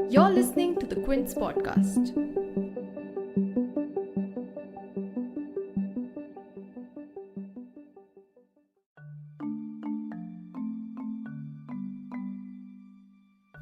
You're listening to the Quint's podcast.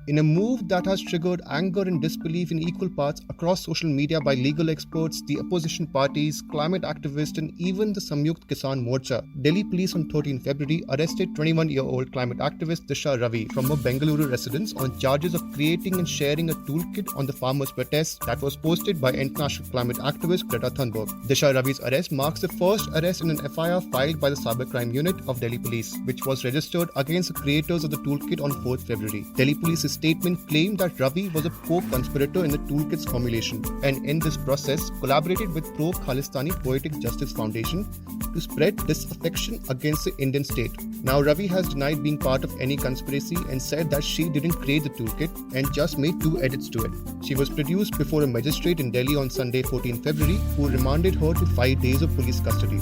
In a move that has triggered anger and disbelief in equal parts across social media by legal experts, the opposition parties, climate activists, and even the Samyukt Kisan Morcha, Delhi police on 13 February arrested 21-year-old climate activist Disha Ravi from a Bengaluru residence on charges of creating and sharing a toolkit on the farmers' protest that was posted by international climate activist Greta Thunberg. Disha Ravi's arrest marks the first arrest in an FIR filed by the cybercrime unit of Delhi police, which was registered against the creators of the toolkit on 4th February. Delhi police's statement claimed that Ravi was a co-conspirator in the toolkit's formulation and in this process collaborated with pro-Khalistani Poetic Justice Foundation to spread disaffection against the Indian state. Now Ravi has denied being part of any conspiracy and said that she didn't create the toolkit and just made 2 edits to it. She was produced before a magistrate in Delhi on Sunday 14 February who remanded her to 5 days of police custody.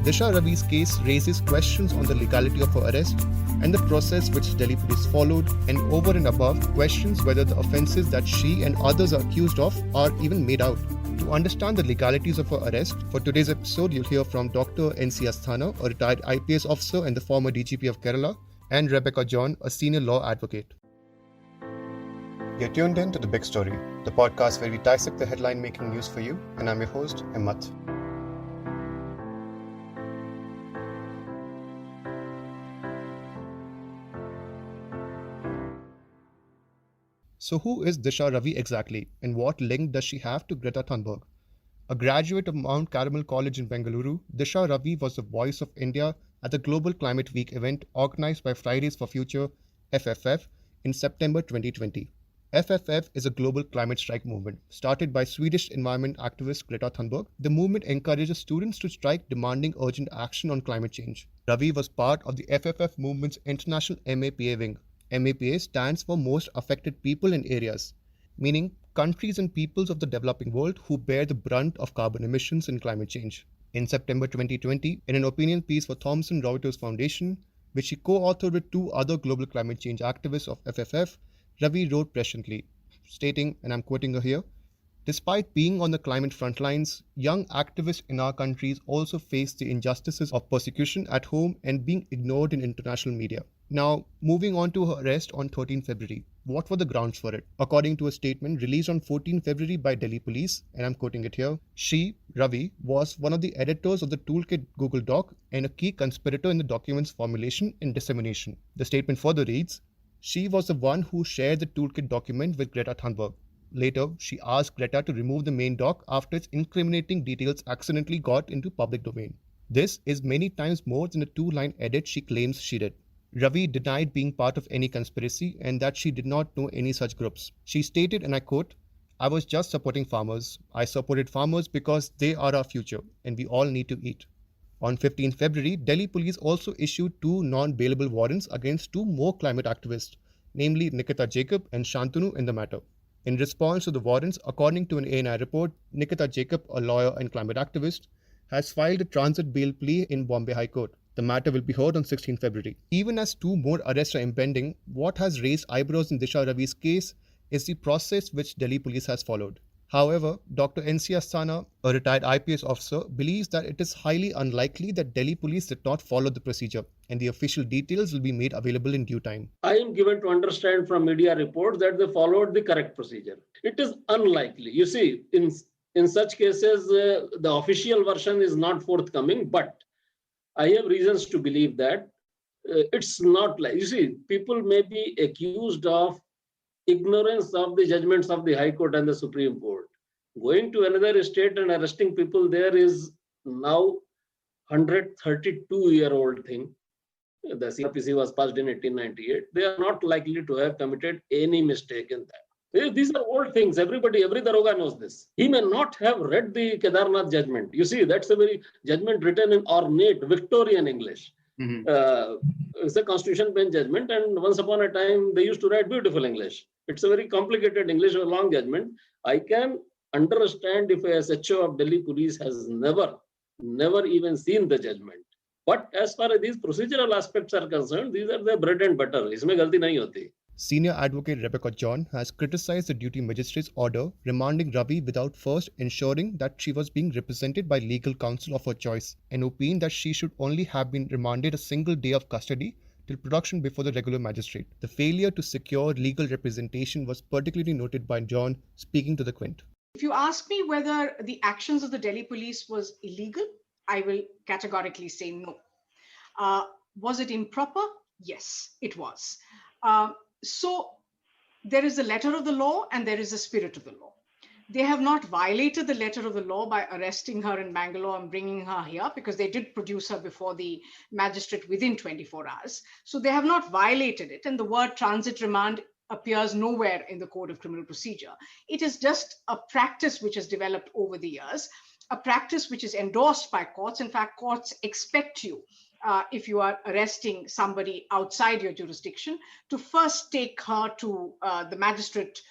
Disha Ravi's case raises questions on the legality of her arrest and the process which Delhi police followed, and over and above, questions whether the offences that she and others are accused of are even made out. To understand the legalities of her arrest, for today's episode, you'll hear from Dr. N.C. Asthana, a retired IPS officer and the former DGP of Kerala, and Rebecca John, a senior law advocate. You're tuned in to The Big Story, the podcast where we dissect the headline-making news for you, and I'm your host, Himmat. So who is Disha Ravi exactly, and what link does she have to Greta Thunberg? A graduate of Mount Carmel College in Bengaluru, Disha Ravi was the voice of India at the Global Climate Week event organized by Fridays for Future (FFF) in September 2020. FFF is a global climate strike movement started by Swedish environment activist Greta Thunberg. The movement encourages students to strike demanding urgent action on climate change. Ravi was part of the FFF movement's international MAPA wing. MAPA stands for Most Affected People and Areas, meaning countries and peoples of the developing world who bear the brunt of carbon emissions and climate change. In September 2020, in an opinion piece for Thomson Reuters Foundation, which she co-authored with 2 other global climate change activists of FFF, Ravi wrote presciently, stating, and I'm quoting her here, "Despite being on the climate front lines, young activists in our countries also face the injustices of persecution at home and being ignored in international media." Now, moving on to her arrest on 13 February. What were the grounds for it? According to a statement released on 14 February by Delhi police, and I'm quoting it here, she, Ravi, was one of the editors of the Toolkit Google Doc and a key conspirator in the document's formulation and dissemination. The statement further reads, she was the one who shared the Toolkit document with Greta Thunberg. Later, she asked Greta to remove the main doc after its incriminating details accidentally got into public domain. This is many times more than the 2-line edit she claims she did. Ravi denied being part of any conspiracy and that she did not know any such groups. She stated, and I quote, "I was just supporting farmers. I supported farmers because they are our future and we all need to eat." On 15 February, Delhi police also issued 2 non-bailable warrants against 2 more climate activists, namely Nikita Jacob and Shantanu in the matter. In response to the warrants, according to an ANI report, Nikita Jacob, a lawyer and climate activist, has filed a transit bail plea in Bombay High Court. The matter will be heard on 16 February. Even as 2 more arrests are impending, what has raised eyebrows in Disha Ravi's case is the process which Delhi police has followed. However, Dr. N.C. Asthana, a retired IPS officer, believes that it is highly unlikely that Delhi police did not follow the procedure, and the official details will be made available in due time. I am given to understand from media reports that they followed the correct procedure. It is unlikely. You see, in such cases, the official version is not forthcoming, but I have reasons to believe that it's not like, you see, people may be accused of ignorance of the judgments of the High Court and the Supreme Court. Going to another state and arresting people there is now 132-year-old thing. The CRPC was passed in 1898. They are not likely to have committed any mistake in that. These are old things. Every Daroga knows this. He may not have read the Kedarnath judgment. You see, that's a very judgment written in ornate Victorian English. It's a constitution bench judgment, and once upon a time they used to write beautiful English. It's a very complicated English, a long judgment. I can understand if a SHO of Delhi police has never even seen the judgment. But as far as these procedural aspects are concerned, these are the bread and butter. इसमें गलती नहीं होती. Senior advocate Rebecca John has criticized the duty magistrate's order remanding Ravi without first ensuring that she was being represented by legal counsel of her choice, and opined that she should only have been remanded a single day of custody till production before the regular magistrate. The failure to secure legal representation was particularly noted by John, speaking to the Quint. If you ask me whether the actions of the Delhi police was illegal, I will categorically say no. Was it improper? Yes, it was. So there is a letter of the law and there is a spirit of the law. They have not violated the letter of the law by arresting her in Bangalore and bringing her here, because they did produce her before the magistrate within 24 hours. So they have not violated it. And the word transit remand appears nowhere in the Code of Criminal Procedure. It is just a practice which has developed over the years, a practice which is endorsed by courts. In fact, courts expect you, if you are arresting somebody outside your jurisdiction, to first take her to the magistrate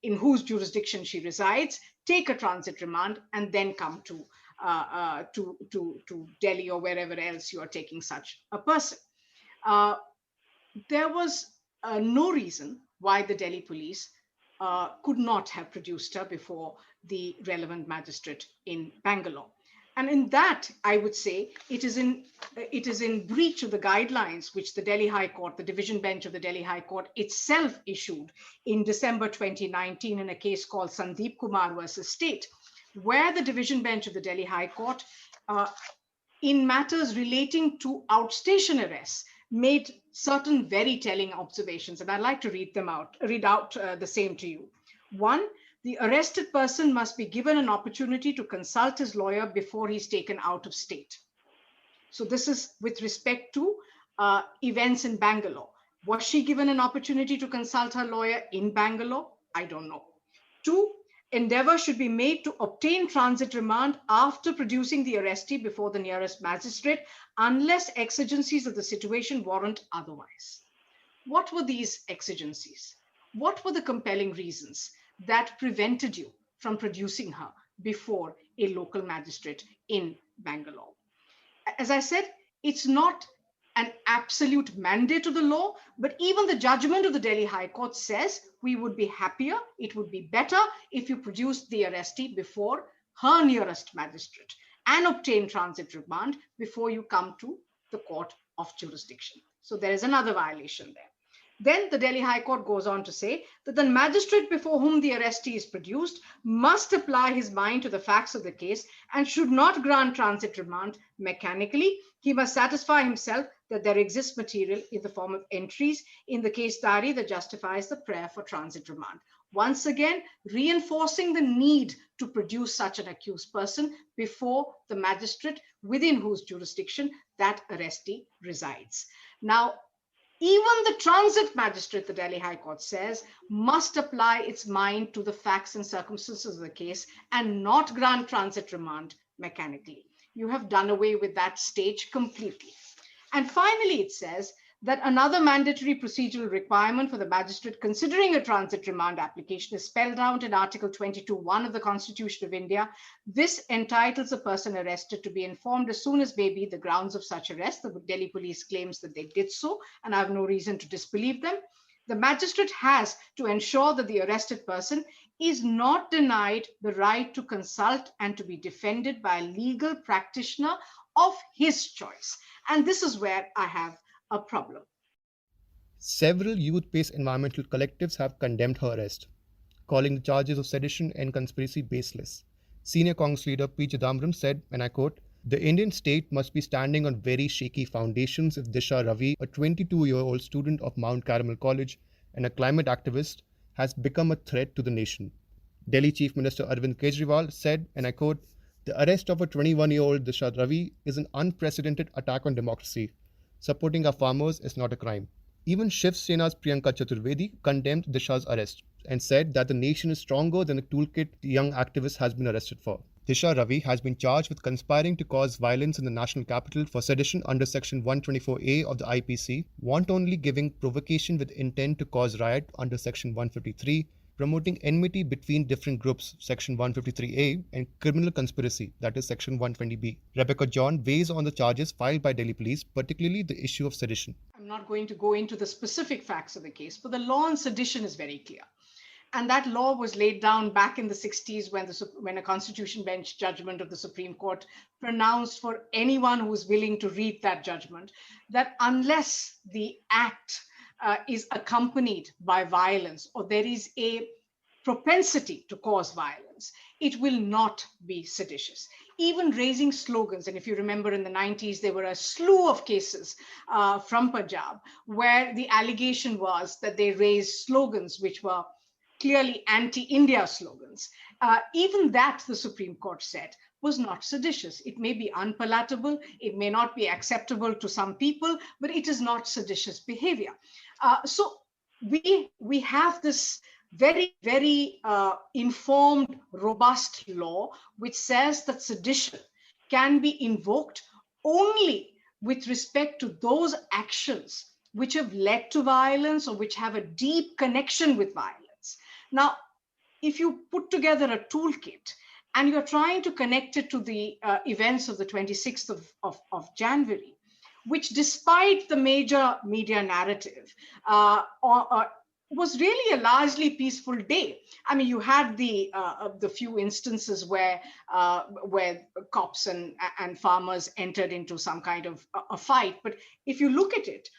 in whose jurisdiction she resides, take a transit remand, and then come to Delhi or wherever else you are taking such a person. There was no reason why the Delhi police could not have produced her before the relevant magistrate in Bangalore. And in that, I would say it is in breach of the guidelines which the Delhi High Court, the division bench of the Delhi High Court itself issued in December 2019 in a case called Sandeep Kumar versus State, where the division bench of the Delhi High Court, in matters relating to outstation arrests, made certain very telling observations. And I'd like to read out the same to you. One, the arrested person must be given an opportunity to consult his lawyer before he's taken out of state. So this is with respect to events in Bangalore. Was she given an opportunity to consult her lawyer in Bangalore? I don't know. Two, endeavor should be made to obtain transit remand after producing the arrestee before the nearest magistrate, unless exigencies of the situation warrant otherwise. What were these exigencies? What were the compelling reasons that prevented you from producing her before a local magistrate in Bangalore? As I said, it's not an absolute mandate of the law, but even the judgment of the Delhi High Court says we would be happier, it would be better if you produced the arrestee before her nearest magistrate and obtain transit remand before you come to the court of jurisdiction. So there is another violation there. Then the Delhi High Court goes on to say that the magistrate before whom the arrestee is produced must apply his mind to the facts of the case and should not grant transit remand mechanically. He must satisfy himself that there exists material in the form of entries in the case diary that justifies the prayer for transit remand. Once again, reinforcing the need to produce such an accused person before the magistrate within whose jurisdiction that arrestee resides. Now, even the transit magistrate, the Delhi High Court says, must apply its mind to the facts and circumstances of the case and not grant transit remand mechanically. You have done away with that stage completely. And finally, it says that another mandatory procedural requirement for the magistrate considering a transit remand application is spelled out in Article 22(1) of the Constitution of India. This entitles a person arrested to be informed as soon as may be the grounds of such arrest. The Delhi police claims that they did so, and I have no reason to disbelieve them. The magistrate has to ensure that the arrested person is not denied the right to consult and to be defended by a legal practitioner of his choice. And this is where I have a problem. Several youth-based environmental collectives have condemned her arrest, calling the charges of sedition and conspiracy baseless. Senior Congress leader P. Chidambaram said, and I quote, "The Indian state must be standing on very shaky foundations if Disha Ravi, a 22-year-old student of Mount Carmel College and a climate activist, has become a threat to the nation." Delhi Chief Minister Arvind Kejriwal said, and I quote, "The arrest of a 21-year-old Disha Ravi is an unprecedented attack on democracy. Supporting our farmers is not a crime." Even Shiv Sena's Priyanka Chaturvedi condemned Disha's arrest and said that the nation is stronger than the toolkit the young activist has been arrested for. Disha Ravi has been charged with conspiring to cause violence in the national capital for sedition under Section 124A of the IPC, want only giving provocation with intent to cause riot under Section 153, promoting enmity between different groups, Section 153A, and criminal conspiracy, that is Section 120B. Rebecca John weighs on the charges filed by Delhi police, particularly the issue of sedition. I'm not going to go into the specific facts of the case, but the law on sedition is very clear. And that law was laid down back in the 60s when a Constitution Bench judgment of the Supreme Court pronounced for anyone who is willing to read that judgment that unless the act is accompanied by violence or there is a propensity to cause violence, it will not be seditious. Even raising slogans, and if you remember in the 90s, there were a slew of cases from Punjab where the allegation was that they raised slogans which were clearly anti-India slogans. Even that, the Supreme Court said, was not seditious. It may be unpalatable, it may not be acceptable to some people, but it is not seditious behavior. So we have this very, very informed, robust law which says that sedition can be invoked only with respect to those actions which have led to violence or which have a deep connection with violence. Now, if you put together a toolkit and you're trying to connect it to the events of the 26th of January, which despite the major media narrative, was really a largely peaceful day. I mean, you had the few instances where cops and farmers entered into some kind of a fight. But if you look at it,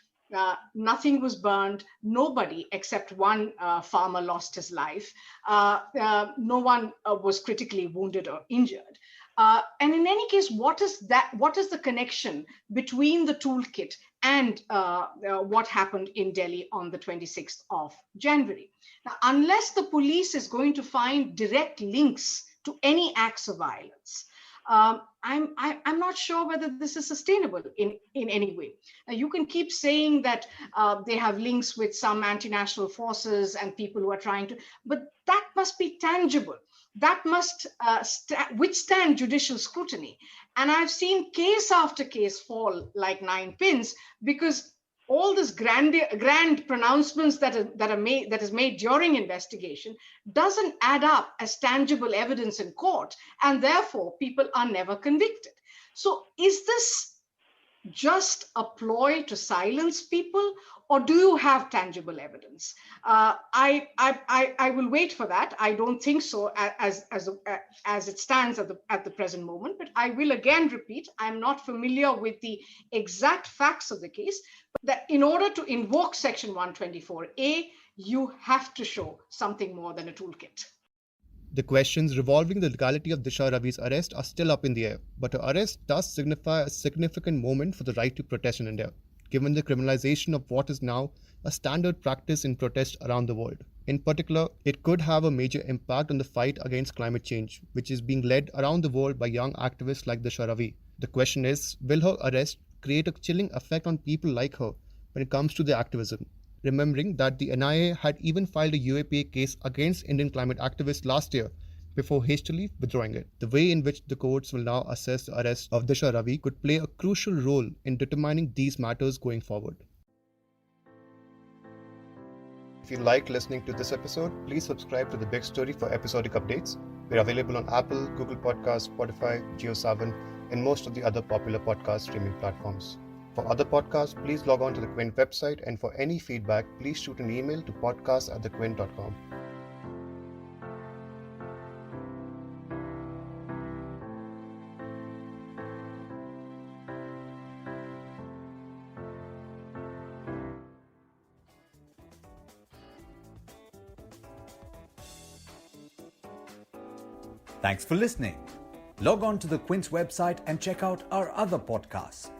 nothing was burned. Nobody except one farmer lost his life. No one was critically wounded or injured. And in any case, what is the connection between the toolkit and what happened in Delhi on the 26th of January? Now, unless the police is going to find direct links to any acts of violence, I'm not sure whether this is sustainable in any way. Now, you can keep saying that they have links with some anti-national forces and people who are trying to, but that must be tangible. That must withstand judicial scrutiny. And I've seen case after case fall like 9 pins because all this grand pronouncements that is made during investigation doesn't add up as tangible evidence in court, and therefore people are never convicted. So is this just a ploy to silence people, or do you have tangible evidence? I will wait for that. I don't think so as it stands at the present moment, but I will again repeat, I'm not familiar with the exact facts of the case, but that in order to invoke Section 124A, you have to show something more than a toolkit. The questions revolving the legality of Disha Ravi's arrest are still up in the air, but her arrest does signify a significant moment for the right to protest in India, given the criminalization of what is now a standard practice in protest around the world. In particular, it could have a major impact on the fight against climate change, which is being led around the world by young activists like Disha Ravi. The question is, will her arrest create a chilling effect on people like her when it comes to their activism? Remembering that the NIA had even filed a UAPA case against Indian climate activists last year before hastily withdrawing it. The way in which the courts will now assess the arrest of Disha Ravi could play a crucial role in determining these matters going forward. If you like listening to this episode, please subscribe to The Big Story for episodic updates. We're available on Apple, Google Podcasts, Spotify, JioSaavn, and most of the other popular podcast streaming platforms. For other podcasts, please log on to the Quint website, and for any feedback, please shoot an email to podcast@thequint.com. Thanks for listening. Log on to the Quint's website and check out our other podcasts.